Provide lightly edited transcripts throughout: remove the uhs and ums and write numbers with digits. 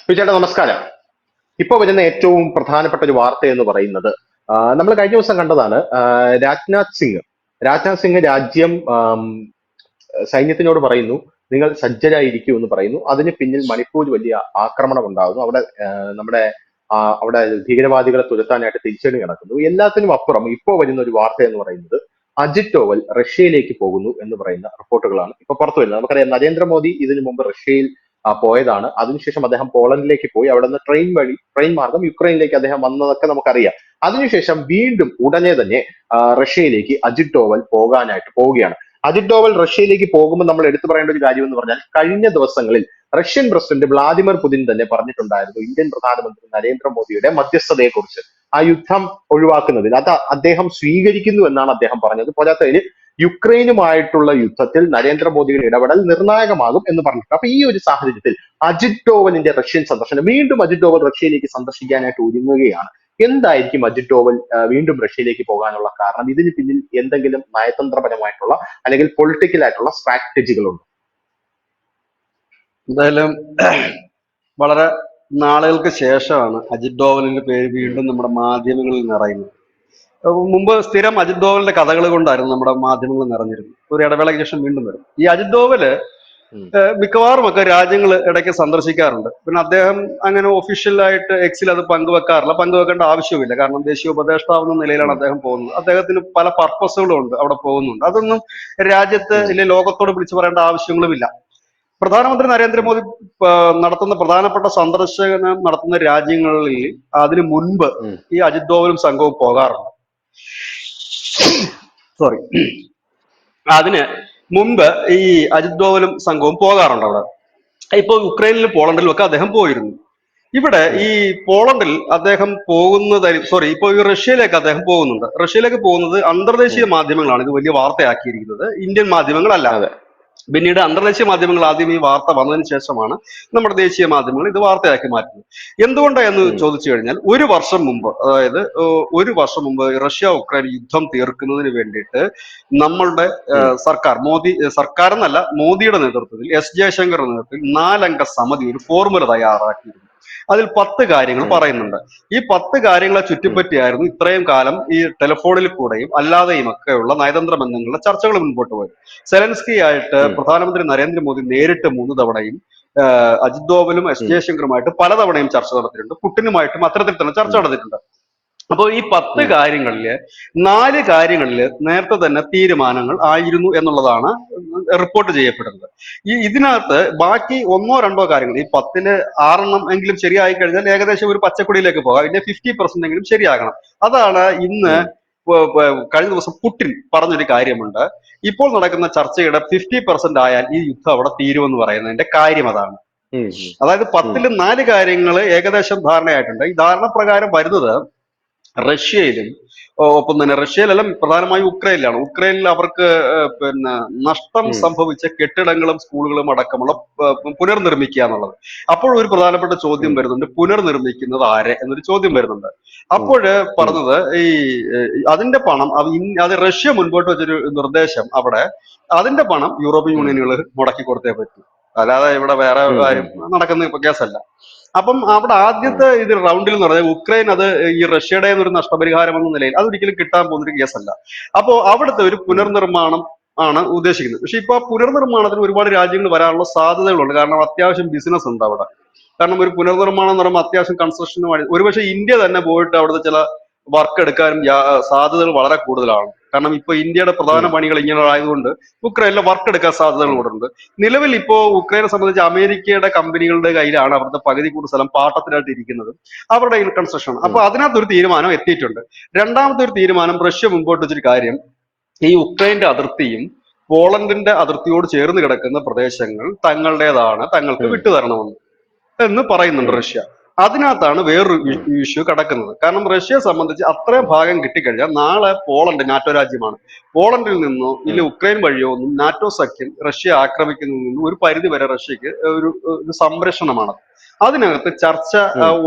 ചേട്ടാ നമസ്കാരം. ഇപ്പൊ വരുന്ന ഏറ്റവും പ്രധാനപ്പെട്ട ഒരു വാർത്ത എന്ന് പറയുന്നത് നമ്മൾ കഴിഞ്ഞ ദിവസം കണ്ടതാണ്. രാജ്നാഥ് സിംഗ് രാജ്നാഥ് സിംഗ് രാജ്യം സൈന്യത്തിനോട് പറയുന്നു, നിങ്ങൾ സജ്ജരായിരിക്കൂ എന്ന് പറയുന്നു. അതിന് പിന്നിൽ മണിപ്പൂർ വലിയ ആക്രമണം ഉണ്ടാകുന്നു. അവിടെ നമ്മുടെ അവിടെ ഭീകരവാദികളെ തുരത്താനായിട്ട് തിരിച്ചടി നടക്കുന്നു. എല്ലാത്തിനും അപ്പുറം ഇപ്പോ വരുന്ന ഒരു വാർത്ത എന്ന് പറയുന്നത് അജിത് ഡോവൽ റഷ്യയിലേക്ക് പോകുന്നു എന്ന് പറയുന്ന റിപ്പോർട്ടുകളാണ് ഇപ്പൊ പുറത്തു വരുന്നത്. നമുക്കറിയാം, നരേന്ദ്രമോദി ഇതിനു മുമ്പ് റഷ്യയിൽ പോയതാണ്. അതിനുശേഷം അദ്ദേഹം പോളണ്ടിലേക്ക് പോയി. അവിടെ നിന്ന് ട്രെയിൻ മാർഗം യുക്രൈനിലേക്ക് അദ്ദേഹം വന്നതൊക്കെ നമുക്കറിയാം. അതിനുശേഷം വീണ്ടും ഉടനെ തന്നെ റഷ്യയിലേക്ക് അജിത് ഡോവൽ പോകാനായിട്ട് പോവുകയാണ്. അജിത് ഡോവൽ റഷ്യയിലേക്ക് പോകുമ്പോൾ നമ്മൾ എടുത്തു പറയേണ്ട ഒരു കാര്യം എന്ന് പറഞ്ഞാൽ, കഴിഞ്ഞ ദിവസങ്ങളിൽ റഷ്യൻ പ്രസിഡന്റ് വ്ളാദിമിർ പുതിൻ തന്നെ പറഞ്ഞിട്ടുണ്ടായിരുന്നു ഇന്ത്യൻ പ്രധാനമന്ത്രി നരേന്ദ്രമോദിയുടെ മധ്യസ്ഥതയെക്കുറിച്ച്. ആ യുദ്ധം ഒഴിവാക്കുന്നതിൽ അത് അദ്ദേഹം സ്വീകരിക്കുന്നു എന്നാണ് അദ്ദേഹം പറഞ്ഞത്. പോരാത്തതിന് യുക്രൈനുമായിട്ടുള്ള യുദ്ധത്തിൽ നരേന്ദ്രമോദിയുടെ ഇടപെടൽ നിർണായകമാകും എന്ന് പറഞ്ഞിട്ടുണ്ട്. അപ്പൊ ഈ ഒരു സാഹചര്യത്തിൽ അജിത് ഡോവലിന്റെ റഷ്യൻ സന്ദർശനം, വീണ്ടും അജിത് ഡോവൽ റഷ്യയിലേക്ക് സന്ദർശിക്കാനായിട്ട് ഒരുങ്ങുകയാണ്. എന്തായിരിക്കും അജിത് ഡോവൽ വീണ്ടും റഷ്യയിലേക്ക് പോകാനുള്ള കാരണം? ഇതിന് പിന്നിൽ എന്തെങ്കിലും നയതന്ത്രപരമായിട്ടുള്ള അല്ലെങ്കിൽ പൊളിറ്റിക്കൽ ആയിട്ടുള്ള സ്ട്രാറ്റജികളുണ്ട്? എന്തായാലും വളരെ നാളുകൾക്ക് ശേഷമാണ് അജിത് ഡോവലിന്റെ പേര് വീണ്ടും നമ്മുടെ മാധ്യമങ്ങളിൽ നിറയുന്നത്. മുമ്പ് സ്ഥിരം അജിത് ഡോവലിന്റെ കഥകൾ കൊണ്ടായിരുന്നു നമ്മുടെ മാധ്യമങ്ങൾ നിറഞ്ഞിരുന്നത്. ഒരു ഇടവേളയ്ക്ക് ശേഷം വീണ്ടും വരും. ഈ അജിത് ഡോവല് മിക്കവാറും ഒക്കെ രാജ്യങ്ങൾ ഇടയ്ക്ക് സന്ദർശിക്കാറുണ്ട്. പിന്നെ അദ്ദേഹം അങ്ങനെ ഒഫീഷ്യലായിട്ട് എക്സിൽ അത് പങ്കുവെക്കാറില്ല, പങ്കുവെക്കേണ്ട ആവശ്യമില്ല. കാരണം ദേശീയ ഉപദേഷ്ടാവ് എന്ന നിലയിലാണ് അദ്ദേഹം പോകുന്നത്. അദ്ദേഹത്തിന് പല പർപ്പസുകളും ഉണ്ട്, അവിടെ പോകുന്നുണ്ട്. അതൊന്നും രാജ്യത്ത് ഇല്ലെ ലോകത്തോട് വിളിച്ചു പറയേണ്ട ആവശ്യങ്ങളുമില്ല. പ്രധാനമന്ത്രി നരേന്ദ്രമോദി നടത്തുന്ന പ്രധാനപ്പെട്ട സന്ദർശനം നടത്തുന്ന രാജ്യങ്ങളിൽ അതിനു മുൻപ് ഈ അജിത് ഡോവലും സംഘവും പോകാറുണ്ട്. സോറി, അതിന് മുമ്പ് ഈ അജിത് ഡോവലും സംഘവും പോകാറുണ്ട് അവിടെ. ഇപ്പൊ യുക്രൈനിലും പോളണ്ടിലും ഒക്കെ അദ്ദേഹം പോയിരുന്നു. ഇവിടെ ഈ പോളണ്ടിൽ അദ്ദേഹം ഇപ്പൊ ഈ റഷ്യയിലേക്ക് അദ്ദേഹം പോകുന്നുണ്ട്. റഷ്യയിലേക്ക് പോകുന്നത് അന്തർദേശീയ മാധ്യമങ്ങളാണ് ഇത് വലിയ വാർത്തയാക്കിയിരിക്കുന്നത്, ഇന്ത്യൻ മാധ്യമങ്ങളല്ല. പിന്നീട് അന്തർദേശീയ മാധ്യമങ്ങൾ ആദ്യം ഈ വാർത്ത വന്നതിന് ശേഷമാണ് നമ്മുടെ ദേശീയ മാധ്യമങ്ങൾ ഇത് വാർത്തയാക്കി മാറ്റുന്നത്. എന്തുകൊണ്ടാന്ന് ചോദിച്ചു കഴിഞ്ഞാൽ, ഒരു വർഷം മുമ്പ്, അതായത് ഒരു വർഷം മുമ്പ് റഷ്യ ഉക്രൈൻ യുദ്ധം തീർക്കുന്നതിന് വേണ്ടിയിട്ട് നമ്മളുടെ സർക്കാർ എന്നല്ല, മോദിയുടെ നേതൃത്വത്തിൽ, എസ് ജയശങ്കറുടെ നേതൃത്വത്തിൽ 4 അംഗ സമിതി ഒരു ഫോർമുല തയ്യാറാക്കിയിരുന്നു. അതിൽ 10 കാര്യങ്ങൾ പറയുന്നുണ്ട്. ഈ 10 കാര്യങ്ങളെ ചുറ്റിപ്പറ്റിയായിരുന്നു ഇത്രയും കാലം ഈ ടെലിഫോണിൽ കൂടെയും അല്ലാതെയും ഒക്കെയുള്ള നയതന്ത്ര ബന്ധങ്ങളുടെ ചർച്ചകൾ മുൻപോട്ട് പോയത്. സെലൻസ്കി ആയിട്ട് പ്രധാനമന്ത്രി നരേന്ദ്രമോദി നേരിട്ട് 3 തവണയും അജിത് ഡോവലും എസ് ജയശങ്കറുമായിട്ട് പലതവണയും ചർച്ച നടത്തിയിട്ടുണ്ട്. പുടിനുമായിട്ടും അത്തരത്തിൽ തന്നെ ചർച്ച നടത്തിയിട്ടുണ്ട്. അപ്പോൾ ഈ 10 കാര്യങ്ങളില് 4 കാര്യങ്ങളില് നേരത്തെ തന്നെ തീരുമാനങ്ങൾ ആയിരുന്നു എന്നുള്ളതാണ് റിപ്പോർട്ട് ചെയ്യപ്പെടുന്നത്. ഇതിനകത്ത് ബാക്കി 1-2 കാര്യങ്ങൾ, ഈ 10-ല് 6 എങ്കിലും ശരിയായി കഴിഞ്ഞാൽ ഏകദേശം ഒരു പച്ചക്കൊടിയിലേക്ക് പോകാം. ഇതിന്റെ 50% എങ്കിലും ശരിയാകണം. അതാണ് ഇന്ന് കഴിഞ്ഞ ദിവസം പുടിൻ പറഞ്ഞൊരു കാര്യമുണ്ട്. ഇപ്പോൾ നടക്കുന്ന ചർച്ചയുടെ 50% ആയാൽ ഈ യുദ്ധം അവിടെ തീരുമെന്ന് പറയുന്നതിന്റെ കാര്യം അതാണ്. അതായത് 10-ല് 4 കാര്യങ്ങൾ ഏകദേശം ധാരണയായിട്ടുണ്ട്. ഈ ധാരണ പ്രകാരം വരുന്നത് റഷ്യയിലും ഒപ്പം തന്നെ റഷ്യയിലെല്ലാം പ്രധാനമായും ഉക്രൈനിലാണ്. ഉക്രൈനിൽ അവർക്ക് പിന്നെ നഷ്ടം സംഭവിച്ച കെട്ടിടങ്ങളും സ്കൂളുകളും അടക്കമുള്ള പുനർനിർമ്മിക്കുക എന്നുള്ളത്. അപ്പോൾ ഒരു പ്രധാനപ്പെട്ട ചോദ്യം വരുന്നുണ്ട്, പുനർനിർമ്മിക്കുന്നത് ആരെ എന്നൊരു ചോദ്യം വരുന്നുണ്ട്. അപ്പോൾ പറഞ്ഞത് ഈ അതിന്റെ പണം അത് റഷ്യ മുൻപോട്ട് വെച്ചൊരു നിർദ്ദേശം, അവിടെ അതിന്റെ പണം യൂറോപ്യൻ യൂണിയനുകൾ മുടക്കി കൊടുത്തേ പറ്റൂ, അല്ലാതെ ഇവിടെ വേറെ കാര്യം നടക്കുന്ന കേസല്ല. അപ്പം അവിടെ ആദ്യത്തെ ഇത് റൗണ്ടിൽ എന്ന് പറഞ്ഞാൽ ഉക്രൈൻ അത് ഈ റഷ്യയുടെ ഒരു നഷ്ടപരിഹാരം എന്ന നിലയിൽ അതൊരിക്കലും കിട്ടാൻ പോകുന്നൊരു കേസല്ല. അപ്പോ അവിടുത്തെ ഒരു പുനർനിർമ്മാണം ആണ് ഉദ്ദേശിക്കുന്നത്. പക്ഷെ ഇപ്പൊ ആ പുനർനിർമ്മാണത്തിന് ഒരുപാട് രാജ്യങ്ങൾ വരാനുള്ള സാധ്യതകളുണ്ട്. കാരണം അത്യാവശ്യം ബിസിനസ് ഉണ്ട് അവിടെ. കാരണം ഒരു പുനർനിർമ്മാണം എന്ന് പറയുമ്പോൾ അത്യാവശ്യം കൺസ്ട്രക്ഷനുമായി ഒരുപക്ഷെ ഇന്ത്യ തന്നെ പോയിട്ട് അവിടുത്തെ ചില വർക്ക് എടുക്കാനും സാധ്യതകൾ വളരെ കൂടുതലാണ്. കാരണം ഇപ്പൊ ഇന്ത്യയുടെ പ്രധാന പണികൾ ഇങ്ങനെ ആയതുകൊണ്ട് ഉക്രൈനിലെ വർക്ക് എടുക്കാൻ സാധ്യതകൾ കൂടുന്നുണ്ട്. നിലവിൽ ഇപ്പോ ഉക്രൈനെ സംബന്ധിച്ച് അമേരിക്കയുടെ കമ്പനികളുടെ കയ്യിലാണ് അവിടുത്തെ പകുതി കൂടുതൽ സ്ഥലം പാട്ടത്തിനായിട്ട് ഇരിക്കുന്നത്, അവരുടെ കൺസ്ട്രക്ഷൻ. അപ്പൊ അതിനകത്തൊരു തീരുമാനം എത്തിയിട്ടുണ്ട്. രണ്ടാമത്തെ ഒരു തീരുമാനം റഷ്യ മുമ്പോട്ട് വെച്ചൊരു കാര്യം, ഈ ഉക്രൈന്റെ അതിർത്തിയും പോളണ്ടിന്റെ അതിർത്തിയോട് ചേർന്ന് കിടക്കുന്ന പ്രദേശങ്ങൾ തങ്ങളുടേതാണ്, തങ്ങൾക്ക് വിട്ടുതരണമെന്ന് പറയുന്നുണ്ട് റഷ്യ. അതിനകത്താണ് വേറൊരു ഇഷ്യൂ കിടക്കുന്നത്. കാരണം റഷ്യയെ സംബന്ധിച്ച് അത്രയും ഭാഗം കിട്ടിക്കഴിഞ്ഞാൽ നാളെ പോളണ്ട് നാറ്റോ രാജ്യമാണ്. പോളണ്ടിൽ നിന്നോ ഇല്ല ഉക്രൈൻ വഴിയോ ഒന്നും നാറ്റോ സഖ്യം റഷ്യ ആക്രമിക്കുന്നതിൽ നിന്നും ഒരു പരിധി വരെ റഷ്യക്ക് ഒരു സംരക്ഷണമാണ്. അതിനകത്ത് ചർച്ച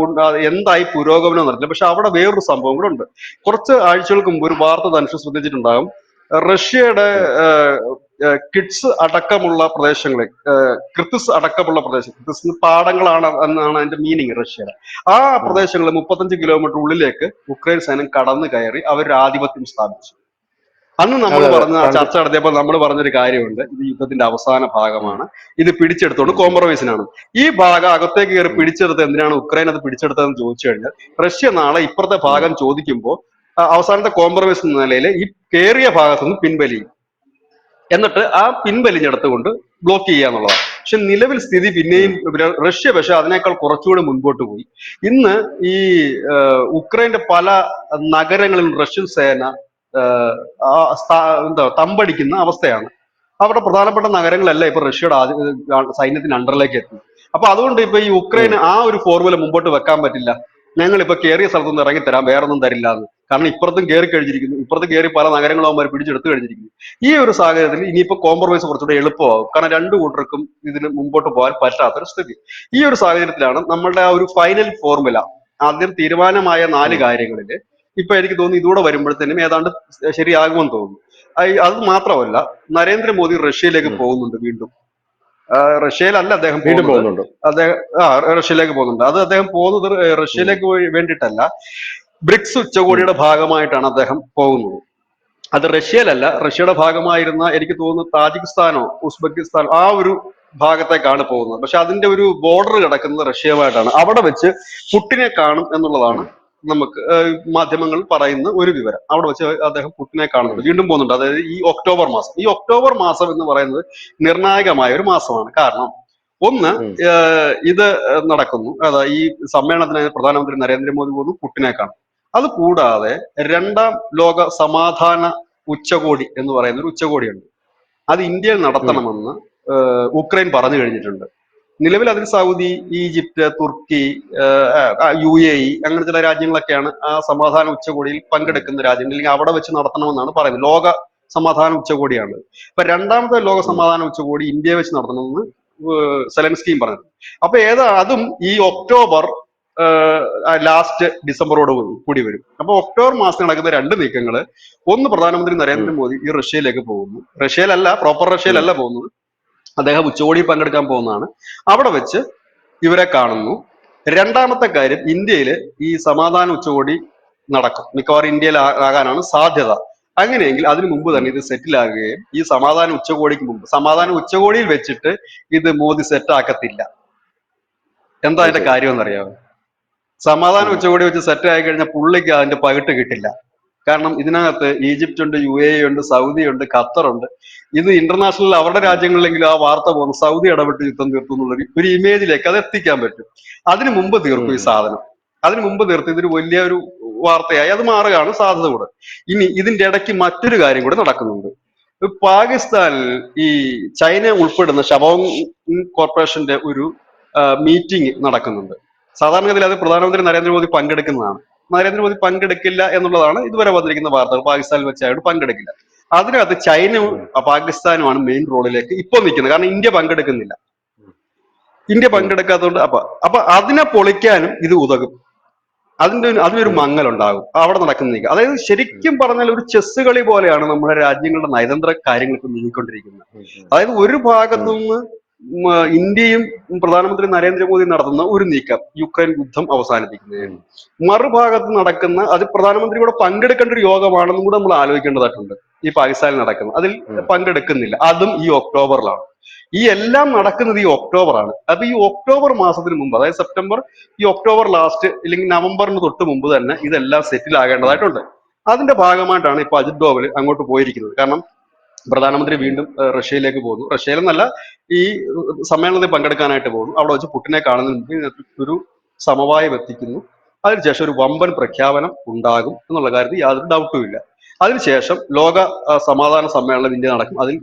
എന്തായി പുരോഗമനം നടത്തില്ല. പക്ഷെ അവിടെ വേറൊരു സംഭവം കൂടെ ഉണ്ട്. കുറച്ച് ആഴ്ചകൾക്ക് മുമ്പ് ഒരു വാർത്ത ധനുഷ് ശ്രദ്ധിച്ചിട്ടുണ്ടാകും. റഷ്യയുടെ കിഡ്സ് അടക്കമുള്ള പ്രദേശങ്ങളിൽ, ക്രിത്തിസ് അടക്കമുള്ള പ്രദേശം, ക്രിത്തിസ് പാടങ്ങളാണ് എന്നാണ് അതിന്റെ മീനിങ് റഷ്യയുടെ. ആ ഉം. പ്രദേശങ്ങളിൽ 35 കിലോമീറ്റർ ഉള്ളിലേക്ക് ഉക്രൈൻ സൈന്യം കടന്നു കയറി അവർ ആധിപത്യം സ്ഥാപിച്ചു. അന്ന് നമ്മൾ അതെ അതെ പറഞ്ഞ പണ്ട്. ചർച്ച നടത്തിയപ്പോൾ നമ്മൾ പറഞ്ഞൊരു കാര്യമുണ്ട്, ഇത് യുദ്ധത്തിന്റെ അവസാന ഉം, ഭാഗമാണ്, ഇത് പിടിച്ചെടുത്തോണ്ട് ഉം, ഉം, കോംപ്രമൈസിനാണ്. ഈ ഭാഗം അകത്തേക്ക് കയറി ഉം, പിടിച്ചെടുത്ത് എന്തിനാണ് ഉക്രൈൻ അത് പിടിച്ചെടുത്തതെന്ന് ചോദിച്ചു കഴിഞ്ഞാൽ, റഷ്യ നാളെ ഇപ്പുറത്തെ ഉം, ഭാഗം ചോദിക്കുമ്പോൾ അവസാനത്തെ കോംപ്രമൈസ് എന്ന നിലയിൽ ഈ കേറിയ ഭാഗത്തുനിന്ന് പിൻവലിയും, എന്നിട്ട് ആ പിൻവലിഞ്ഞെടുത്തുകൊണ്ട് ബ്ലോക്ക് ചെയ്യുക എന്നുള്ളതാണ്. പക്ഷെ നിലവിൽ സ്ഥിതി പിന്നെയും ഉം, റഷ്യ പക്ഷെ അതിനേക്കാൾ കുറച്ചുകൂടി മുൻപോട്ട് പോയി. ഇന്ന് ഈ ഉക്രൈന്റെ പല നഗരങ്ങളിൽ റഷ്യൻ സേന എന്താ തമ്പടിക്കുന്ന അവസ്ഥയാണ്. അവരുടെ പ്രധാനപ്പെട്ട നഗരങ്ങളെല്ലാം ഇപ്പൊ റഷ്യയുടെ സൈന്യത്തിന്റെ അണ്ടറിലേക്ക് എത്തി. അപ്പൊ അതുകൊണ്ട് ഇപ്പൊ ഈ ഉം, ഉക്രൈന് ആ ഒരു ഫോർമുല മുമ്പോട്ട് വെക്കാൻ പറ്റില്ല, ഞങ്ങൾ ഇപ്പൊ കയറിയ സ്ഥലത്തുനിന്ന് ഇറങ്ങിത്തരാം, വേറൊന്നും തരില്ല എന്ന്. കാരണം ഇപ്പുറത്തും കയറി കഴിഞ്ഞിരിക്കുന്നു, ഇപ്പുറത്ത് കയറി പല നഗരങ്ങളും അവന്മാർ പിടിച്ചെടുത്ത് കഴിഞ്ഞിരിക്കുന്നു. ഈ ഒരു സാഹചര്യത്തിൽ ഇനിയിപ്പോ കോംപ്രമൈസ് കുറച്ചുകൂടെ എളുപ്പമാകും, കാരണം രണ്ടു കൂട്ടർക്കും ഇതിന് മുമ്പോട്ട് പോകാൻ പറ്റാത്തൊരു സ്ഥിതി. ഈ ഒരു സാഹചര്യത്തിലാണ് നമ്മളുടെ ആ ഒരു ഫൈനൽ ഫോർമുല, ആദ്യം തീരുമാനമായ 4 ഉം, കാര്യങ്ങളില് ഇപ്പൊ എനിക്ക് തോന്നുന്നു ഇതുകൂടെ വരുമ്പോഴത്തേനും ഏതാണ്ട് ശരിയാകുമെന്ന് തോന്നുന്നു. അത് മാത്രമല്ല, നരേന്ദ്രമോദി റഷ്യയിലേക്ക് ഉം. പോകുന്നുണ്ട് വീണ്ടും. റഷ്യയിലല്ല അദ്ദേഹം വീണ്ടും പോകുന്നത്, പോകുന്നുണ്ട്. അദ്ദേഹം റഷ്യയിലേക്ക് പോകുന്നുണ്ട്. അത് അദ്ദേഹം പോകുന്നത് ഉം, റഷ്യയിലേക്ക് വേണ്ടിയിട്ടല്ല, ബ്രിക്സ് ഉം, ഉച്ചകോടിയുടെ ഭാഗമായിട്ടാണ് അദ്ദേഹം പോകുന്നത്. അത് റഷ്യയിലല്ല, റഷ്യയുടെ ഭാഗമായിരുന്ന എനിക്ക് തോന്നുന്നു താജിക്കിസ്ഥാനോ ഉസ്ബെക്കിസ്ഥാനോ ആ ഒരു ഭാഗത്തേക്കാണ് പോകുന്നത്. പക്ഷെ അതിന്റെ ഒരു ബോർഡർ കിടക്കുന്നത് റഷ്യയുമായിട്ടാണ്. അവിടെ വെച്ച് പുട്ടിനെ കാണും എന്നുള്ളതാണ് ഉം, നമുക്ക് മാധ്യമങ്ങൾ പറയുന്ന ഒരു വിവരം. അവിടെ വെച്ച് അദ്ദേഹം പുട്ടിനെ ഉം, കാണുന്നുണ്ട്, വീണ്ടും പോകുന്നുണ്ട്. അതായത് ഈ ഒക്ടോബർ മാസം, ഈ ഒക്ടോബർ മാസം എന്ന് പറയുന്നത് നിർണായകമായ ഒരു മാസമാണ്. കാരണം ഒന്ന്, ഉം, ഇത് നടക്കുന്നു, അതായത് ഈ സമ്മേളനത്തിന് പ്രധാനമന്ത്രി നരേന്ദ്രമോദി പോകുന്നു, പുട്ടിനെ കാണും. അത് കൂടാതെ രണ്ടാം ലോക സമാധാന ഉച്ചകോടി എന്ന് പറയുന്ന ഒരു ഉച്ചകോടിയുണ്ട്. അത് ഇന്ത്യയിൽ ഉം, നടത്തണമെന്ന് ഉക്രൈൻ പറഞ്ഞു കഴിഞ്ഞിട്ടുണ്ട്. നിലവിൽ അതിൽ സൗദി, ഈജിപ്ത്, തുർക്കി, UAE അങ്ങനെ ചില രാജ്യങ്ങളൊക്കെയാണ് ആ സമാധാന ഉച്ചകോടിയിൽ ഉം, പങ്കെടുക്കുന്ന രാജ്യങ്ങൾ, അല്ലെങ്കിൽ അവിടെ വെച്ച് നടത്തണമെന്നാണ് പറയുന്നത്. ലോക സമാധാന ഉച്ചകോടിയാണ്. അപ്പൊ രണ്ടാമത്തെ ലോക ഉം, സമാധാന ഉച്ചകോടി ഇന്ത്യയെ വെച്ച് നടത്തണമെന്ന് സെലൻസ്കിയും പറഞ്ഞു. അപ്പൊ അതും ഈ ഒക്ടോബർ ലാസ്റ്റ് ഡിസംബറോട് കൂടി വരും. അപ്പൊ ഒക്ടോബർ മാസം നടക്കുന്ന 2 നീക്കങ്ങള്, ഒന്ന് പ്രധാനമന്ത്രി ഉം, നരേന്ദ്രമോദി ഈ റഷ്യയിലേക്ക് പോകുന്നു, റഷ്യയിലല്ല, പ്രോപ്പർ ഉം, റഷ്യയിലല്ല പോകുന്നത്, അദ്ദേഹം ഉച്ചകോടിയിൽ പങ്കെടുക്കാൻ പോകുന്നതാണ്, അവിടെ വെച്ച് ഇവരെ കാണുന്നു. രണ്ടാമത്തെ കാര്യം, ഇന്ത്യയില് ഈ സമാധാന ഉച്ചകോടി നടക്കും, മിക്കവാറും ഇന്ത്യയിൽ ആകാനാണ് സാധ്യത. അങ്ങനെയെങ്കിൽ അതിനു മുമ്പ് ഉം, തന്നെ ഇത് സെറ്റിൽ ആകുകയും, ഈ സമാധാന ഉച്ചകോടിക്ക് മുമ്പ്, സമാധാന ഉച്ചകോടിയിൽ വെച്ചിട്ട് ഇത് മോദി സെറ്റ് ആക്കത്തില്ല. എന്താ അത് അതിന്റെ ശരി. കാര്യം എന്നറിയാമോ? സമാധാന ഉം, ഉച്ചകോടി വെച്ച് സെറ്റ് ആയി കഴിഞ്ഞാൽ പുള്ളിക്ക് അതിന്റെ പകിട്ട് കിട്ടില്ല. കാരണം ഇതിനകത്ത് ഈജിപ്റ്റ് ഉണ്ട്, UAE ഉണ്ട്, സൗദി ഉണ്ട്, ഖത്തർ ഉണ്ട്. ഇത് ഇന്റർനാഷണൽ അവരുടെ ഉം, രാജ്യങ്ങളിലെങ്കിലും ആ വാർത്ത പോകുന്നു, സൗദി ഇടപെട്ട് യുദ്ധം തീർത്തു എന്നുള്ള ഒരു ഇമേജിലേക്ക് അത് എത്തിക്കാൻ പറ്റും. അതിനു മുമ്പ് തീർക്കും ഈ ഉം, സാധനം. അതിനു മുമ്പ് തീർത്ത് ഇതൊരു വലിയൊരു വാർത്തയായി അത് മാറുകയാണ് സാധ്യത കൂടെ. ഇനി ഇതിന്റെ ഇടയ്ക്ക് മറ്റൊരു കാര്യം കൂടെ നടക്കുന്നുണ്ട്. പാകിസ്ഥാനിൽ ഈ ചൈന ഉൾപ്പെടുന്ന ഷവോങ് കോർപ്പറേഷന്റെ ഒരു മീറ്റിംഗ് നടക്കുന്നുണ്ട്. സാധാരണഗതിയിൽ അത് പ്രധാനമന്ത്രി നരേന്ദ്രമോദി പങ്കെടുക്കുന്നതാണ്. നരേന്ദ്രമോദി പങ്കെടുക്കില്ല എന്നുള്ളതാണ് ഇതുവരെ വന്നിരിക്കുന്ന വാർത്തകൾ. പാകിസ്ഥാനിൽ വെച്ചായിട്ട് പങ്കെടുക്കില്ല. അതിനകത്ത് ചൈനയും ഉം, പാകിസ്ഥാനുമാണ് മെയിൻ റോളിലേക്ക് ഇപ്പൊ നിൽക്കുന്നത്, കാരണം ഇന്ത്യ പങ്കെടുക്കുന്നില്ല. ഇന്ത്യ ഉം, പങ്കെടുക്കാത്തതുകൊണ്ട് അപ്പൊ അതിനെ പൊളിക്കാനും ഇത് ഉതകും. അതിനൊരു ഉം, മങ്ങലുണ്ടാകും അവിടെ നടക്കുന്ന നീക്കം. അതായത് ഉം, ശരിക്കും പറഞ്ഞാൽ ഒരു ചെസ് കളി പോലെയാണ് നമ്മുടെ രാജ്യങ്ങളുടെ നയതന്ത്ര കാര്യങ്ങൾ ഇപ്പൊ നീങ്ങിക്കൊണ്ടിരിക്കുന്നത്. ഉം, ഉം, അതായത് ഒരു ഉം, ഭാഗത്തുനിന്ന് ഇന്ത്യയും പ്രധാനമന്ത്രി നരേന്ദ്രമോദി നടത്തുന്ന ഒരു നീക്കം യുക്രൈൻ യുദ്ധം അവസാനിപ്പിക്കുന്നതിന്, ഉം, മറുഭാഗത്ത് നടക്കുന്ന, അത് പ്രധാനമന്ത്രി കൂടെ പങ്കെടുക്കേണ്ട ഒരു യോഗമാണെന്നും കൂടെ നമ്മൾ ആലോചിക്കേണ്ടതായിട്ടുണ്ട്. ഈ പാകിസ്ഥാനിൽ നടക്കുന്നത് അതിൽ ഉം, പങ്കെടുക്കുന്നില്ല, അതും ഈ ഒക്ടോബറിലാണ്. ഈ എല്ലാം നടക്കുന്നത് ഈ ഒക്ടോബറാണ്. അപ്പൊ ഈ ഒക്ടോബർ മാസത്തിന് മുമ്പ്, അതായത് സെപ്റ്റംബർ, ഈ ഒക്ടോബർ ലാസ്റ്റ് അല്ലെങ്കിൽ നവംബറിന് തൊട്ട് മുമ്പ് തന്നെ ഇതെല്ലാം സെറ്റിൽ ഉം, ആകേണ്ടതായിട്ടുണ്ട്. അതിന്റെ ഭാഗമായിട്ടാണ് ഇപ്പൊ അജിത് ഡോവൽ അങ്ങോട്ട് പോയിരിക്കുന്നത്. കാരണം പ്രധാനമന്ത്രി ഉം, വീണ്ടും റഷ്യയിലേക്ക് പോകുന്നു. റഷ്യയിലെന്നല്ല, ഈ സമ്മേളനത്തിൽ പങ്കെടുക്കാനായിട്ട് പോകുന്നു. അവിടെ വെച്ച് പുടിനെ കാണുന്നതിന് മുമ്പ് ഇതിനകത്ത് ഒരു സമവായം എത്തിക്കുന്നു. അതിനുശേഷം ഒരു വമ്പൻ പ്രഖ്യാപനം ഉണ്ടാകും എന്നുള്ള കാര്യത്തിൽ യാതൊരു ഡൗട്ടും ഇല്ല. അതിനുശേഷം ലോക സമാധാന സമ്മേളനം ഇന്ത്യ നടക്കും. അതിൽ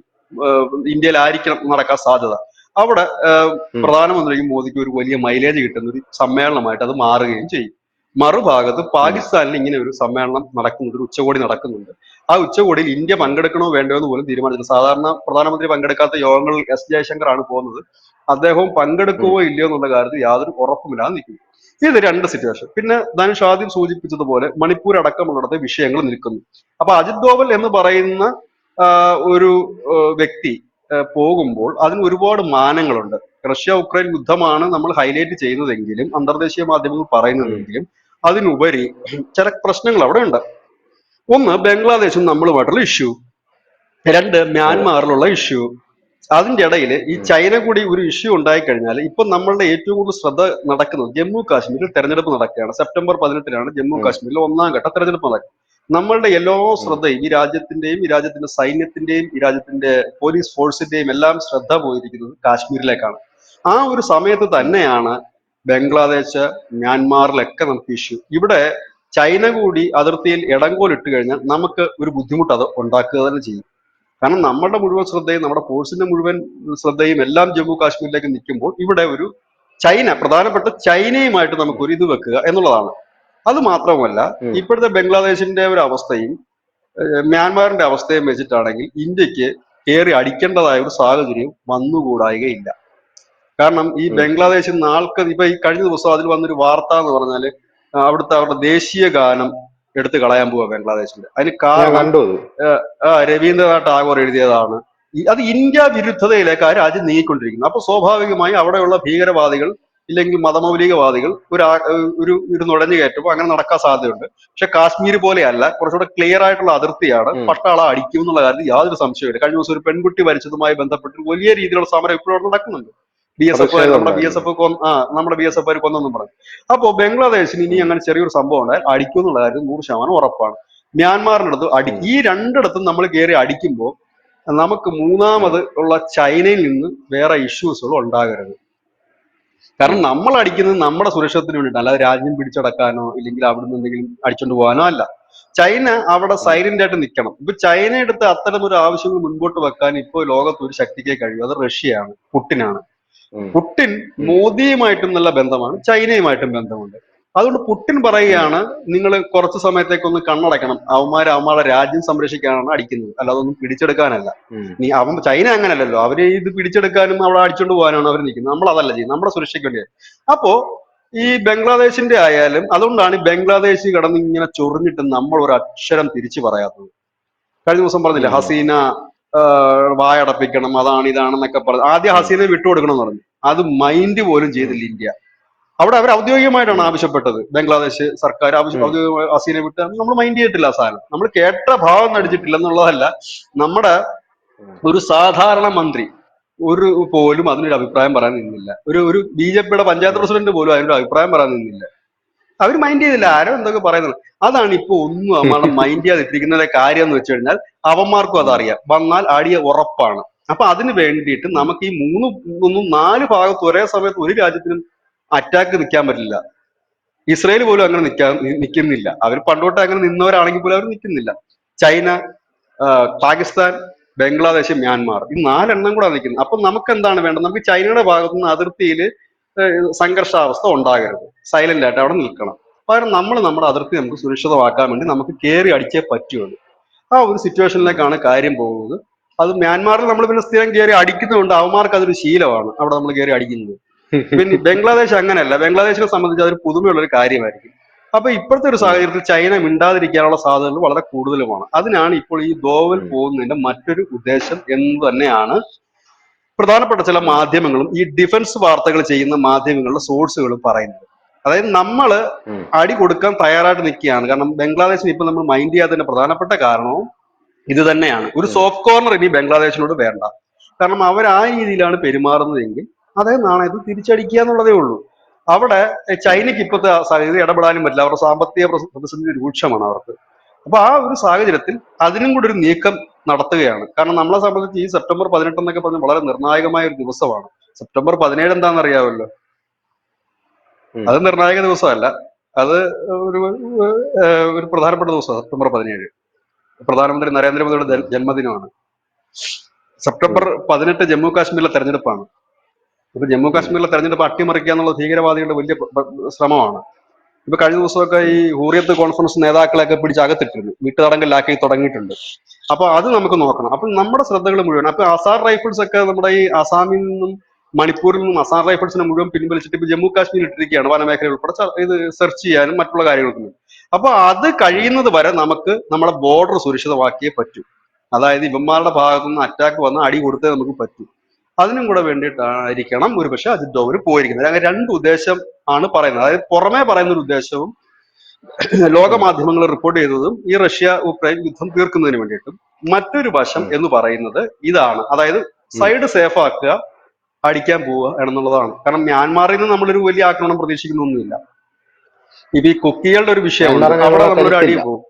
ഇന്ത്യയിലായിരിക്കണം നടക്കാൻ സാധ്യത. അവിടെ ഉം, പ്രധാനമന്ത്രിക്കും മോദിക്കും ഒരു വലിയ മൈലേജ് കിട്ടുന്ന ഒരു സമ്മേളനമായിട്ട് അത് മാറുകയും ചെയ്യും. മറുഭാഗത്ത് ഉം, പാകിസ്ഥാനിൽ ഇങ്ങനെ ഒരു സമ്മേളനം നടക്കുന്നുണ്ട്, ഒരു ഉച്ചകോടി നടക്കുന്നുണ്ട്. ആ ഉച്ചകോടിയിൽ ഇന്ത്യ ഉം, പങ്കെടുക്കണോ വേണ്ടയോ എന്ന് പോലും തീരുമാനിച്ചില്ല. സാധാരണ പ്രധാനമന്ത്രി പങ്കെടുക്കാത്ത യോഗങ്ങളിൽ ജയശങ്കർ ആണ് പോകുന്നത്. അദ്ദേഹവും ഉം, പങ്കെടുക്കുവോ ഇല്ലയോ എന്നുള്ള കാര്യത്തിൽ യാതൊരു ഉറപ്പുമില്ലാതെ നിൽക്കുന്നു. ഇത് 2 സിറ്റുവേഷൻ. പിന്നെ ധനുഷ് ആദ്യം സൂചിപ്പിച്ചതുപോലെ മണിപ്പൂർ അടക്കമുള്ളിടത്തെ വിഷയങ്ങൾ നിൽക്കുന്നു. അപ്പൊ അജിത് ഡോവൽ എന്ന് പറയുന്ന ഒരു വ്യക്തി പോകുമ്പോൾ അതിന് ഒരുപാട് മാനങ്ങളുണ്ട്. റഷ്യ ഉക്രൈൻ യുദ്ധമാണ് നമ്മൾ ഹൈലൈറ്റ് ചെയ്യുന്നതെങ്കിലും അന്തർദേശീയ മാധ്യമങ്ങൾ ഉം, പറയുന്നതെങ്കിലും അതിനുപരി ചില പ്രശ്നങ്ങൾ അവിടെ ഉണ്ട്. ഒന്ന്, ബംഗ്ലാദേശും നമ്മളുമായിട്ടുള്ള ഇഷ്യൂ. രണ്ട്, അതെ. മ്യാൻമാറിലുള്ള ഇഷ്യൂ. അതിന്റെ ഇടയിൽ ഈ ഉം, ചൈന കൂടി ഒരു ഇഷ്യൂ ഉണ്ടായിക്കഴിഞ്ഞാൽ ഇപ്പൊ നമ്മളുടെ ഏറ്റവും കൂടുതൽ ശ്രദ്ധ നടക്കുന്നത് ജമ്മു കാശ്മീരിൽ തെരഞ്ഞെടുപ്പ് നടക്കുകയാണ്. സെപ്റ്റംബർ 18-നാണ് ജമ്മു ഉം, കാശ്മീരിൽ ഒന്നാം ഘട്ട തെരഞ്ഞെടുപ്പ് നടക്കുക. നമ്മളുടെ എല്ലാ ഉം, ശ്രദ്ധയും ഈ രാജ്യത്തിന്റെയും ഈ രാജ്യത്തിന്റെ സൈന്യത്തിന്റെയും ഈ രാജ്യത്തിന്റെ പോലീസ് ഫോഴ്സിന്റെയും എല്ലാം ശ്രദ്ധ പോയിരിക്കുന്നത് കാശ്മീരിലേക്കാണ്. ആ ഒരു സമയത്ത് ഉം, തന്നെയാണ് ബംഗ്ലാദേശ്, മ്യാൻമാറിലൊക്കെ നമുക്ക് ഇഷ്യൂ. ഇവിടെ ചൈന കൂടി അതിർത്തിയിൽ ഇടങ്കോൽ ഇട്ട് കഴിഞ്ഞാൽ നമുക്ക് ഒരു ബുദ്ധിമുട്ട് അത് ഉണ്ടാക്കുക തന്നെ ചെയ്യും. കാരണം നമ്മുടെ മുഴുവൻ ശ്രദ്ധയും നമ്മുടെ ഫോഴ്സിന്റെ മുഴുവൻ ശ്രദ്ധയും എല്ലാം ജമ്മു കാശ്മീരിലേക്ക് നിൽക്കുമ്പോൾ ഇവിടെ ഒരു പ്രധാനപ്പെട്ട ചൈനയുമായിട്ട് നമുക്ക് ഒരു ഇത് വെക്കുക എന്നുള്ളതാണ്. അത് മാത്രമല്ല, ഉം, ഇപ്പോഴത്തെ ബംഗ്ലാദേശിന്റെ ഒരു അവസ്ഥയും മ്യാൻമാറിന്റെ അവസ്ഥയും വെച്ചിട്ടാണെങ്കിൽ ഇന്ത്യക്ക് കയറി അടിക്കേണ്ടതായ ഒരു സാഹചര്യം വന്നുകൂടായികയില്ല. കാരണം ഈ ഉം, ഉം. ബംഗ്ലാദേശിൽ നിന്ന് ഇപ്പൊ ഈ കഴിഞ്ഞ ദിവസം അതിൽ വന്നൊരു വാർത്ത എന്ന് പറഞ്ഞാല് അവിടുത്തെ അവരുടെ ദേശീയ ഗാനം എടുത്തു കളയാൻ പോവുക ബംഗ്ലാദേശിന്റെ. അതിന് ഞാൻ കാരണം കണ്ടു അത്. രവീന്ദ്രനാഥ് ടാഗോർ എഴുതിയതാണ്. അത് ഇന്ത്യ വിരുദ്ധതയിലേക്ക് ആ രാജ്യം നീങ്ങിക്കൊണ്ടിരിക്കുന്നു. അപ്പൊ സ്വാഭാവികമായി അവിടെയുള്ള ഭീകരവാദികൾ ഇല്ലെങ്കിൽ മതമൗലികവാദികൾ ഒരു നുഴഞ്ഞു കയറ്റുമ്പോൾ അങ്ങനെ നടക്കാൻ സാധ്യതയുണ്ട്. പക്ഷെ കാശ്മീർ പോലെയല്ല, കുറച്ചുകൂടെ ക്ലിയർ ആയിട്ടുള്ള അതിർത്തിയാണ്. ഉം, പട്ടാള അടിക്കും എന്നുള്ള കാര്യത്തിൽ യാതൊരു സംശയമില്ല. കഴിഞ്ഞ ദിവസം ഒരു പെൺകുട്ടി മരിച്ചതുമായി ബന്ധപ്പെട്ട് വലിയ രീതിയിലുള്ള സമരം ഇപ്പോഴും നടക്കുന്നുണ്ട്. പ്രതിഷേധം നമ്മുടെ ബി എസ് ഉണ്ടായിരുന്നു. എഫ് നമ്മുടെ ബി എസ് എഫ് കൊന്നെന്നും പറഞ്ഞു. അപ്പോ ബംഗ്ലാദേശിന് ഇനി ഉം, അങ്ങനെ ചെറിയൊരു സംഭവം ഉണ്ടായാൽ അടിക്കും എന്നുള്ള കാര്യം 100% ഉറപ്പാണ്. മ്യാൻമാറിന്റെ അടുത്ത് ഉം, ഈ രണ്ടിടത്തും നമ്മൾ കയറി അടിക്കുമ്പോൾ നമുക്ക് ഉം, മൂന്നാമത് ഉള്ള ചൈനയിൽ നിന്ന് വേറെ ഇഷ്യൂസുകൾ ഉണ്ടാകരുത്. കാരണം ഉം, നമ്മൾ അടിക്കുന്നത് നമ്മുടെ സുരക്ഷത്തിന് വേണ്ടിയിട്ട്, അല്ലാതെ രാജ്യം പിടിച്ചടക്കാനോ ഇല്ലെങ്കിൽ അവിടുന്ന് എന്തെങ്കിലും അടിച്ചോണ്ട് പോകാനോ അല്ല. ചൈന അവിടെ ഉം, സൈലന്റ് ആയിട്ട് നിൽക്കണം. ഇപ്പൊ ചൈന എടുത്ത് അത്തരം ഒരു ആവശ്യങ്ങൾ മുൻപോട്ട് വെക്കാൻ ഇപ്പോൾ ലോകത്ത് ഒരു ശക്തിക്കേ കഴിയും. അത് റഷ്യയാണ്, പുടിനാണ്. ഉം, പുടിൻ ഉം, മോദിയുമായിട്ടും നല്ല ബന്ധമാണ്, ചൈനയുമായിട്ടും ബന്ധമുണ്ട്. അതുകൊണ്ട് പുടിൻ ഉം, പറയുകയാണ്, നിങ്ങൾ കുറച്ച് സമയത്തേക്കൊന്ന് കണ്ണടക്കണം, അവന്മാരുടെ രാജ്യം സംരക്ഷിക്കാനാണ് അടിക്കുന്നത്, അല്ലാതെ ഒന്നും പിടിച്ചെടുക്കാനല്ല. ഉം, ചൈന അങ്ങനല്ലല്ലോ, അവര് ഇത് പിടിച്ചെടുക്കാനും അവിടെ അടിച്ചോണ്ട് പോകാനാണ് അവർ നിൽക്കുന്നത്. നമ്മൾ അതല്ല ചെയ്യുന്നത്, നമ്മുടെ സുരക്ഷയ്ക്ക് വേണ്ടിയാണ്. അപ്പോ ഈ ഉം, ബംഗ്ലാദേശിന്റെ ആയാലും അതുകൊണ്ടാണ് ഈ ബംഗ്ലാദേശ് കിടന്ന് ഇങ്ങനെ ചൊറിഞ്ഞിട്ട് നമ്മൾ ഒരു അക്ഷരം തിരിച്ചു പറയാത്തത്. കഴിഞ്ഞ ദിവസം പറഞ്ഞില്ലേ, ഉം, ഉം, ഹസീന വായടപ്പിക്കണം, അതാണ് ഇതാണെന്നൊക്കെ പറഞ്ഞു. ആദ്യം ഉം, ഹസീനെ വിട്ടുകൊടുക്കണം എന്ന് പറഞ്ഞു. അത് മൈൻഡ് പോലും ഉം, ചെയ്തില്ല ഇന്ത്യ. അവിടെ അവർ ഔദ്യോഗികമായിട്ടാണ് ഉം, ആവശ്യപ്പെട്ടത്, ബംഗ്ലാദേശ് സർക്കാർ ഉം, ഔദ്യോഗികമായി ഹസീനെ വിട്ട്. നമ്മൾ മൈൻഡ് ചെയ്തിട്ടില്ല. ആ സാധനം നമ്മൾ കേട്ട ഭാവം നടിച്ചിട്ടില്ല എന്നുള്ളതല്ല, നമ്മുടെ ഉം, ഒരു സാധാരണ മന്ത്രി ഒരു പോലും അതിനൊരു അഭിപ്രായം പറയാൻ നിന്നില്ല. ഒരു ബി.ജെ.പിയുടെ പഞ്ചായത്ത് ഉം, പ്രസിഡന്റ് പോലും അതിനൊരു അഭിപ്രായം പറയാൻ നിന്നില്ല. അവർ മൈൻഡ് ചെയ്തില്ല, ഉം. ആരോ എന്തൊക്കെ പറയുന്നത്. അതാണ് ഇപ്പൊ ഒന്നും അവന്മാരുടെ മൈൻഡ് ചെയ്യാതിരിക്കുന്നതിന്റെ കാര്യം എന്ന് വെച്ച് കഴിഞ്ഞാൽ അവന്മാർക്കും ഉം, അതറിയാം, വന്നാൽ അടിയ ഉറപ്പാണ്. അപ്പൊ അതിന് വേണ്ടിയിട്ട് ഉം, നമുക്ക് ഈ ഒന്നും നാല് ഭാഗത്ത് ഒരേ സമയത്ത് ഒരു രാജ്യത്തിനും അറ്റാക്ക് നിൽക്കാൻ പറ്റില്ല. ഇസ്രയേൽ പോലും അങ്ങനെ നിൽക്കുന്നില്ല. അവർ പണ്ടോട്ട് അങ്ങനെ നിന്നവരാണെങ്കിൽ പോലും അവർ നിൽക്കുന്നില്ല. ചൈന, പാകിസ്ഥാൻ, ബംഗ്ലാദേശ്, മ്യാൻമാർ, ഈ നാലെണ്ണം കൂടെ നിൽക്കുന്നത്. അപ്പൊ നമുക്ക് എന്താണ് വേണ്ടത്? നമുക്ക് ചൈനയുടെ ഭാഗത്തു നിന്ന് അതിർത്തിയിൽ സംഘർഷാവസ്ഥ ഉണ്ടാകരുത്, സൈലന്റ് ആയിട്ട് അവിടെ നിൽക്കണം. പകരം നമ്മൾ നമ്മുടെ അതിർത്തി നമുക്ക് സുരക്ഷിതമാക്കാൻ വേണ്ടി നമുക്ക് കയറി അടിച്ചേ പറ്റുള്ളൂ. ആ ഒരു ഉം. സിറ്റുവേഷനിലേക്കാണ് കാര്യം പോകുന്നത്. അത് മ്യാൻമാറിൽ നമ്മൾ പിന്നെ സ്ഥിരം കയറി അടിക്കുന്നതുകൊണ്ട് അവന്മാർക്ക് അതൊരു ശീലമാണ് അവിടെ നമ്മൾ കയറി അടിക്കുന്നത്. പിന്നെ ബംഗ്ലാദേശ് അങ്ങനെയല്ല. ബംഗ്ലാദേശിനെ സംബന്ധിച്ച് അതൊരു പുതുമയുള്ള ഒരു കാര്യമായിരിക്കും. അപ്പൊ ഇപ്പോഴത്തെ ഒരു ഉം, സാഹചര്യത്തിൽ ചൈന മിണ്ടാതിരിക്കാനുള്ള സാധ്യതകൾ വളരെ കൂടുതലുമാണ്. അതിനാണ് ഇപ്പോൾ ഈ ദോവൽ ഉം, പോകുന്നതിന്റെ മറ്റൊരു ഉദ്ദേശം എന്ന് തന്നെയാണ് പ്രധാനപ്പെട്ട ചില ഉം, മാധ്യമങ്ങളും ഈ ഡിഫൻസ് വാർത്തകൾ ചെയ്യുന്ന മാധ്യമങ്ങളുടെ സോഴ്സുകളും പറയുന്നത്. അതായത് നമ്മൾ ഉം, അടി കൊടുക്കാൻ തയ്യാറായിട്ട് നിൽക്കുകയാണ്. കാരണം ബംഗ്ലാദേശിന് ഇപ്പൊ നമ്മൾ മൈൻഡ് ചെയ്യാത്തതിന്റെ പ്രധാനപ്പെട്ട കാരണവും ഇത് തന്നെയാണ്. ഒരു ഉം, സോഫ്റ്റ് കോർണർ ഇനി ബംഗ്ലാദേശിനോട് വേണ്ട. കാരണം അവർ ആ രീതിയിലാണ് പെരുമാറുന്നതെങ്കിൽ അതേ നാണയത്തിൽ തിരിച്ചടിക്കുക എന്നുള്ളതേ ഉള്ളൂ. അവിടെ ഉം, ചൈനയ്ക്ക് ഇപ്പോഴത്തെ സാഹചര്യം ഇടപെടാനും പറ്റില്ല. അവരുടെ സാമ്പത്തിക പ്രതിസന്ധി രൂക്ഷമാണ് അവർക്ക്. അപ്പൊ ആ ഒരു സാഹചര്യത്തിൽ അതിനും കൂടി ഒരു നീക്കം നടത്തുകയാണ്. കാരണം നമ്മളെ സംബന്ധിച്ച് ഈ സെപ്റ്റംബർ 18 എന്നൊക്കെ പറഞ്ഞാൽ വളരെ നിർണായകമായ ഒരു ദിവസമാണ്. സെപ്റ്റംബർ 17 എന്താണെന്ന് അറിയാമല്ലോ. ഉം. അത് നിർണായക ദിവസമല്ല, അത് ഒരു ഒരു പ്രധാനപ്പെട്ട ദിവസമാണ് സെപ്റ്റംബർ 17. പ്രധാനമന്ത്രി നരേന്ദ്രമോദിയുടെ ഉം, ജന്മദിനമാണ്. ഉം, സെപ്റ്റംബർ 18 ജമ്മു കാശ്മീരിലെ തെരഞ്ഞെടുപ്പാണ്. ഇപ്പൊ ജമ്മു ഉം, കാശ്മീരിലെ തെരഞ്ഞെടുപ്പ് അട്ടിമറിക്കുക എന്നുള്ള ഭീകരവാദികളുടെ വലിയ ശ്രമമാണ്. ഇപ്പൊ കഴിഞ്ഞ ദിവസമൊക്കെ ഈ ഉം, ഹൂറിയത്ത് കോൺഫറൻസ് നേതാക്കളെയൊക്കെ പിടിച്ച് അകത്തിട്ടിരുന്നു, വീട്ടുതടങ്കലിലാക്കി തുടങ്ങിയിട്ടുണ്ട്. അപ്പൊ അത് നമുക്ക് നോക്കണം. അപ്പൊ നമ്മുടെ ശ്രദ്ധകൾ മുഴുവൻ, അപ്പൊ അസാർ റൈഫിൾസ് ഒക്കെ നമ്മുടെ ഈ അസാമിൽ നിന്നും മണിപ്പൂരിൽ നിന്നും അസാർ റൈഫിൾസിനെ മുഴുവൻ പിൻവലിച്ചിട്ട് ഇപ്പൊ ജമ്മു കാശ്മീർ ഇട്ടിരിക്കുകയാണ്, വനമേഖല ഉൾപ്പെടെ ഇത് സെർച്ച് ചെയ്യാനും മറ്റുള്ള കാര്യങ്ങൾക്കും. അപ്പൊ അത് കഴിയുന്നത് വരെ നമുക്ക് നമ്മുടെ ബോർഡർ സുരക്ഷിതമാക്കിയേ പറ്റൂ. അതായത് ഇവന്മാരുടെ ഭാഗത്തുനിന്ന് അറ്റാക്ക് വന്ന് അടി കൊടുത്തേ നമുക്ക് പറ്റൂ. അതിനും കൂടെ വേണ്ടിയിട്ടായിരിക്കണം ഒരു പക്ഷെ അജിത് ഡോവൽ പോയിരിക്കുന്നത്. അങ്ങനെ രണ്ട് ഉദ്ദേശം ആണ് പറയുന്നത്. അതായത് പുറമേ പറയുന്ന ഒരു ഉദ്ദേശവും ലോക ഉം, മാധ്യമങ്ങൾ റിപ്പോർട്ട് ചെയ്തതും ഈ റഷ്യ ഉക്രൈൻ യുദ്ധം തീർക്കുന്നതിന് വേണ്ടിയിട്ടും. മറ്റൊരു വശം ഉം, എന്ന് പറയുന്നത് ഇതാണ്, അതായത് ഉം. സൈഡ് സേഫ് ആക്കുക, അടിക്കാൻ പോവുക എന്നുള്ളതാണ്. കാരണം മ്യാൻമാറിൽ നിന്ന് നമ്മളൊരു വലിയ ആക്രമണം പ്രതീക്ഷിക്കുന്നൊന്നുമില്ല. ഇപ്പൊ ഈ കുക്കികളുടെ ഒരു വിഷയമുണ്ട്, മ്യാൻമാറിന് അവിടെ അതിനുള്ള നമ്മളൊരു അടി കരുത്തില്ല. പോകും.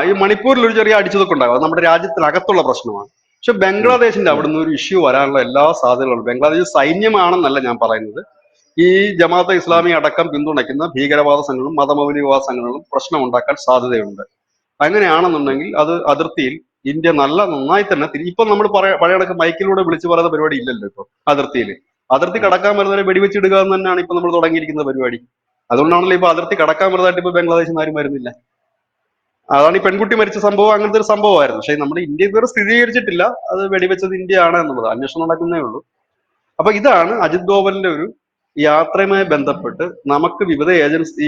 ഈ മണിപ്പൂരിൽ ഒരു ചെറിയ അടിച്ചതൊക്കെ ഉണ്ടാകും, അത് നമ്മുടെ രാജ്യത്തിനകത്തുള്ള പ്രശ്നമാണ്. പക്ഷെ ഉം, ബംഗ്ലാദേശിന്റെ ഉം. അവിടുന്ന് ഒരു ഇഷ്യൂ വരാനുള്ള എല്ലാ സാധ്യതകളും, ബംഗ്ലാദേശ് സൈന്യമാണെന്നല്ല ഞാൻ പറയുന്നത്, ഈ ജമാഅത്തെ ഇസ്ലാമി അടക്കം പിന്തുണയ്ക്കുന്ന ഭീകരവാദ സംഘടനകളും മതമൗലികവാദ സംഘടനകളും പ്രശ്നം ഉണ്ടാക്കാൻ സാധ്യതയുണ്ട്. അങ്ങനെയാണെന്നുണ്ടെങ്കിൽ അത് അതിർത്തിയിൽ ഇന്ത്യ നന്നായി തന്നെ ഇപ്പൊ നമ്മൾ പഴയ കണക്ക് മൈക്കിലൂടെ വിളിച്ചു പറയുന്ന പരിപാടി ഇല്ലല്ലോ ഇപ്പൊ അതിർത്തിയിൽ. അതിർത്തി ഉം. കടക്കാൻ വരുന്നവരെ വെടിവെച്ചിടുക എന്ന് തന്നെയാണ് ഇപ്പൊ നമ്മൾ തുടങ്ങിയിരിക്കുന്ന പരിപാടി. അതുകൊണ്ടാണല്ലോ ഇപ്പൊ അതിർത്തി കടക്കാൻ വരുന്നതായിട്ട് ഇപ്പൊ ബംഗ്ലാദേശിൽ നിന്ന് ആരും വരുന്നില്ല. അതാണ് ഈ പെൺകുട്ടി മരിച്ച സംഭവം, അങ്ങനത്തെ ഒരു സംഭവമായിരുന്നു. പക്ഷെ നമ്മുടെ ഇന്ത്യ ഇതുവരെ സ്ഥിരീകരിച്ചിട്ടില്ല അത് വെടിവെച്ചത് ഇന്ത്യ ആണ് എന്നുള്ളത്, അന്വേഷണം നടക്കുന്നേ ഉള്ളൂ. അപ്പൊ ഇതാണ് അജിത് ഡോവലിന്റെ ഒരു യാത്രയുമായി ബന്ധപ്പെട്ട് നമുക്ക് വിവിധ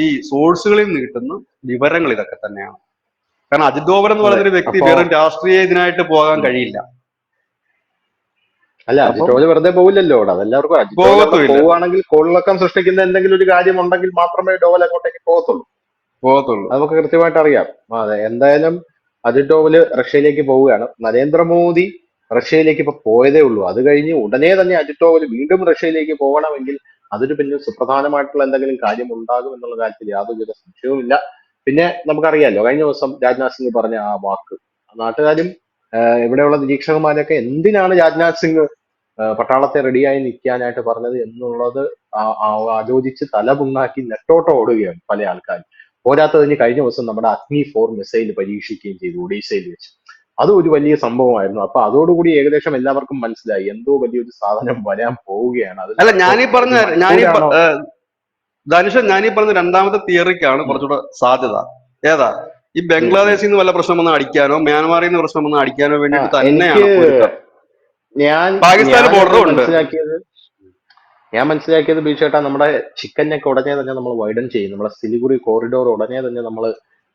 ഈ സോഴ്സുകളിൽ നിന്ന് കിട്ടുന്ന വിവരങ്ങൾ ഇതൊക്കെ തന്നെയാണ്. കാരണം അജിത് ഡോവൽ എന്ന് അതെ. പറയുന്ന ഒരു വ്യക്തി അപ്പോ വെറും രാഷ്ട്രീയ ഇതിനായിട്ട് പോകാൻ ഉം. കഴിയില്ല. അല്ല, അജിത് അപ്പം ഡോവൽ വെറുതെ പോവില്ലല്ലോ അവിടെ. അതെല്ലാവർക്കും അജിത് ഡോവൽ അവിടെ പോകത്തുമില്ല, പോവുകയാണെങ്കിൽ കോളിളക്കം സൃഷ്ടിക്കുന്ന എന്തെങ്കിലും ഒരു കാര്യം ഉണ്ടെങ്കിൽ മാത്രമേ ഡോവൽ അങ്ങോട്ടേക്ക് പോകത്തുള്ളൂ. പോകത്തുള്ളൂ. അത് നമുക്ക് കൃത്യമായിട്ട് അറിയാം. അതെ, എന്തായാലും അജിത് ഡോവല് റഷ്യയിലേക്ക് പോവുകയാണ്. നരേന്ദ്രമോദി റഷ്യയിലേക്ക് ഇപ്പൊ പോയതേ ഉള്ളൂ. അത് കഴിഞ്ഞ് ഉടനെ തന്നെ അജിത് ഡോവല് വീണ്ടും റഷ്യയിലേക്ക് പോകണമെങ്കിൽ അതിന് പിന്നിൽ സുപ്രധാനമായിട്ടുള്ള എന്തെങ്കിലും കാര്യം ഉണ്ടാകും എന്നുള്ള കാര്യത്തിൽ യാതൊരു സംശയവുമില്ല. പിന്നെ നമുക്കറിയാലോ, കഴിഞ്ഞ ദിവസം രാജ്നാഥ് സിംഗ് പറഞ്ഞ ആ വാക്ക്, നാട്ടുകാരും ഇവിടെയുള്ള നിരീക്ഷകന്മാരൊക്കെ എന്തിനാണ് രാജ്നാഥ് സിംഗ് പട്ടാളത്തെ റെഡിയായി നിൽക്കാനായിട്ട് പറഞ്ഞത് എന്നുള്ളത് ആലോചിച്ച് തല പുണ്ണാക്കി നെട്ടോട്ടം ഓടുകയാണ് പല ആൾക്കാരും. പോരാത്തതിന് കഴിഞ്ഞ ദിവസം നമ്മുടെ അഗ്നി 4 മിസൈൽ പരീക്ഷിക്കുകയും ചെയ്തു ഒഡീഷയിൽ വെച്ച്. അത് ഒരു വലിയ സംഭവമായിരുന്നു. അപ്പൊ അതോടുകൂടി ഏകദേശം എല്ലാവർക്കും മനസ്സിലായി എന്തോ വലിയൊരു സാധനം വരാൻ പോവുകയാണ്. അത് അല്ല, ലാസ്റ്റോ ഒരു മണിക്കൂറാണോ? ധനുഷ, ഞാനീ പറഞ്ഞ രണ്ടാമത്തെ തിയറിക്കാണ് ഉം, കുറച്ചുകൂടെ സാധ്യത. ഏതാ? ഈ ഉം, ഉം. ബംഗ്ലാദേശിൽ നിന്ന് വല്ല പ്രശ്നം വന്ന് അടിക്കാനോ മ്യാൻമാറിൽ നിന്ന് പ്രശ്നം വന്ന് അടിക്കാനോ ആ വേണ്ടിയിട്ട് എനിക്ക് തന്നെയാണ് ഒരുക്കം. ഞാൻ പാകിസ്ഥാൻ ഞാനത് ബോർഡറും ഉണ്ട്. മനസ്സിലാക്കിയത് ബീച്ചേട്ടാ, നമ്മുടെ ചിക്കനൊക്കെ ഉടനെ തന്നെ നമ്മൾ വൈഡൻ ചെയ്യും. നമ്മുടെ സിലിഗുറി കോറിഡോർ ഉടനെ തന്നെ നമ്മൾ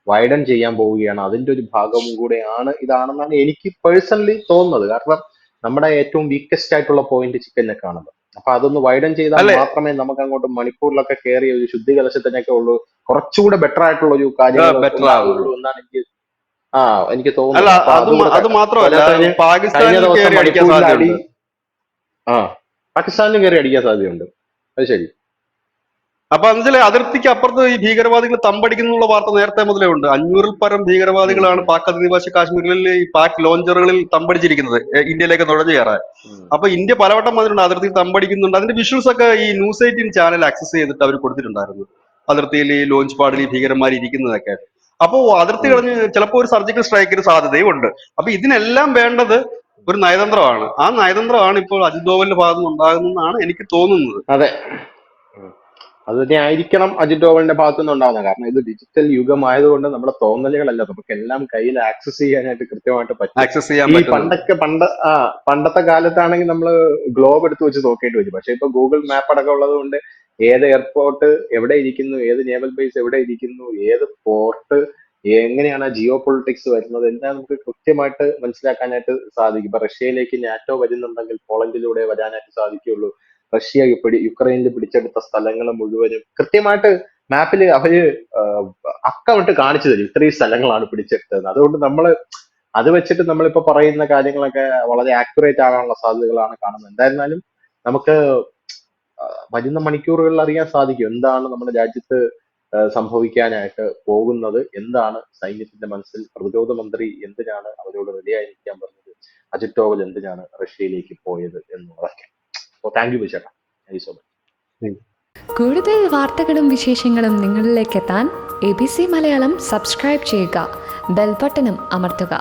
വൈഡൻ ചെയ്യാൻ പോവുകയാണ്. അതിന്റെ ഒരു ഭാഗവും കൂടെയാണ് ഇതാണെന്നാണ് എനിക്ക് പേഴ്സണലി തോന്നുന്നത്. കാരണം നമ്മുടെ ഏറ്റവും വീക്കസ്റ്റ് ആയിട്ടുള്ള പോയിന്റ് ചിക്കനൊക്കെ ആണല്ലോ. അപ്പൊ അതൊന്ന് വൈഡൻ ചെയ്താൽ അല്ലെ, മാത്രമേ നമുക്ക് അങ്ങോട്ട് മണിപ്പൂരിലൊക്കെ കയറി ഒരു ശുദ്ധി കലശത്തിനൊക്കെ ഉള്ളൂ കുറച്ചുകൂടെ ബെറ്റർ ആയിട്ടുള്ള ഒരു കാര്യങ്ങൾ ബെറ്റർ ആവുള്ളൂ. ഉണ്ടാകുള്ളൂ എന്നാണ് എനിക്ക് അല്ല, തോന്നുന്നത്. അപ്പൊ അതും കൂടെ അത് മാത്രമല്ല, പോരാത്തതിന് കഴിഞ്ഞ പാകിസ്ഥാനിൽ ദിവസം കയറി അടിക്കാൻ മണിപ്പൂരിൽ അടി സാധ്യതയുണ്ട്. ആ പാകിസ്ഥാനിലും കയറി അടിക്കാൻ സാധ്യതയുണ്ട്. അത് ശരി. അപ്പൊ എന്നുവെച്ചാൽ അതിർത്തിക്ക് അപ്പുറത്ത് ഈ ഭീകരവാദികൾ തമ്പടിക്കുന്നുള്ള വാർത്ത നേരത്തെ മുതലേ ഉണ്ട്. 500-ൽ പരം ഉം, ഭീകരവാദികളാണ് പാക് അധിനിവേശ കാശ്മീരിൽ ഈ പാക് ലോഞ്ചറുകളിൽ തമ്പടിച്ചിരിക്കുന്നത് ഇന്ത്യയിലേക്ക് നുഴഞ്ഞു കയറാൻ. ഉം, അപ്പൊ ഇന്ത്യ പലവട്ടം വന്നിട്ടുണ്ട്, അതിർത്തിയിൽ തമ്പടിക്കുന്നുണ്ട്. അതിന്റെ വിഷ്വൽസ് ഒക്കെ ഈ ന്യൂസ് 18 ചാനൽ ആക്സസ് ചെയ്തിട്ട് അവർ കൊടുത്തിട്ടുണ്ടായിരുന്നു. അതിർത്തിയിൽ ഈ ലോഞ്ച് പാഡിൽ ഈ ഭീകരന്മാർ ഇരിക്കുന്നതൊക്കെ. അപ്പോ അതിർത്തി ഉം. കളഞ്ഞ് ചിലപ്പോൾ ഒരു സർജിക്കൽ സ്ട്രൈക്കിന് സാധ്യതയും ഉണ്ട്. അപ്പൊ ഇതിനെല്ലാം വേണ്ടത് ഒരു നയതന്ത്രമാണ്. ആ നയതന്ത്രമാണ് ഇപ്പോൾ അജിത് ഡോവലിന്റെ ഭാഗത്ത് നിന്ന് ഉണ്ടാകുന്നതെന്നാണ് എനിക്ക് തോന്നുന്നത്. അതെ. ഉം. അത് തന്നെ ആയിരിക്കണം അജിത് ഡോവലിന്റെ ഭാഗത്തുനിന്ന് ഉണ്ടാകുന്നത്. കാരണം ഇത് ഡിജിറ്റൽ യുഗമായതുകൊണ്ട് നമ്മുടെ തോന്നലുകളല്ല, നമുക്ക് എല്ലാം കയ്യിൽ ആക്സസ് ചെയ്യാനായിട്ട് കൃത്യമായിട്ട് പറ്റും. ആക്സസ് ചെയ്യാൻ ഈ പറ്റുന്നുണ്ട്. പണ്ടത്തെ കാലത്താണെങ്കിൽ നമ്മൾ ഗ്ലോബ് എടുത്ത് വെച്ച് നോക്കേണ്ടി വരും. പക്ഷെ ഇപ്പൊ ഗൂഗിൾ മാപ്പ് അടക്കം ഉള്ളത് കൊണ്ട് ഏത് എയർപോർട്ട് എവിടെ ഇരിക്കുന്നു, ഏത് നേവൽ ബേസ് എവിടെ ഇരിക്കുന്നു, ഏത് പോർട്ട്, എങ്ങനെയാണ് ജിയോ പൊളിറ്റിക്സ് വരുന്നത്, എല്ലാം നമുക്ക് കൃത്യമായിട്ട് മനസ്സിലാക്കാനായിട്ട് സാധിക്കും. ഇപ്പൊ റഷ്യയിലേക്ക് നാറ്റോ വരുന്നുണ്ടെങ്കിൽ പോളണ്ടിലൂടെ വരാനായിട്ട് സാധിക്കുകയുള്ളൂ. റഷ്യ യുക്രൈനിൽ പിടിച്ചെടുത്ത സ്ഥലങ്ങൾ മുഴുവനും കൃത്യമായിട്ട് മാപ്പിൽ അവര് അക്കമിട്ട് കാണിച്ചു തരും, ഇത്രയും സ്ഥലങ്ങളാണ് പിടിച്ചെടുത്തത്. അതുകൊണ്ട് അത് വെച്ചിട്ട് നമ്മളിപ്പോ പറയുന്ന കാര്യങ്ങളൊക്കെ വളരെ ആക്യുറേറ്റ് ആകാനുള്ള സാധ്യതകളാണ് കാണുന്നത്. എന്തായിരുന്നാലും നമുക്ക് വരുന്ന മണിക്കൂറുകളിൽ അറിയാൻ സാധിക്കും എന്താണ് നമ്മുടെ രാജ്യത്ത് സംഭവിക്കാനായിട്ട് പോകുന്നത്, എന്താണ് സൈന്യത്തിന്റെ മനസ്സിൽ. പ്രതിരോധ മന്ത്രി എന്തിനാണ് അവരോട് റെഡിയായിരിക്കാൻ പറഞ്ഞത്, അജിത് ഡോവൽ എന്തിനാണ് റഷ്യയിലേക്ക് പോയത് എന്നുള്ളതൊക്കെ. അപ്പോൾ താങ്ക് യു ചേട്ടാ, താങ്ക് യു സോ മച്ച്. കൂടുതൽ വാർത്തകളും വിശേഷങ്ങളും നിങ്ങളിലേക്ക് എത്താൻ ABC മലയാളം സബ്സ്ക്രൈബ് ചെയ്യുക, ബെൽ ബട്ടണും അമർത്തുക.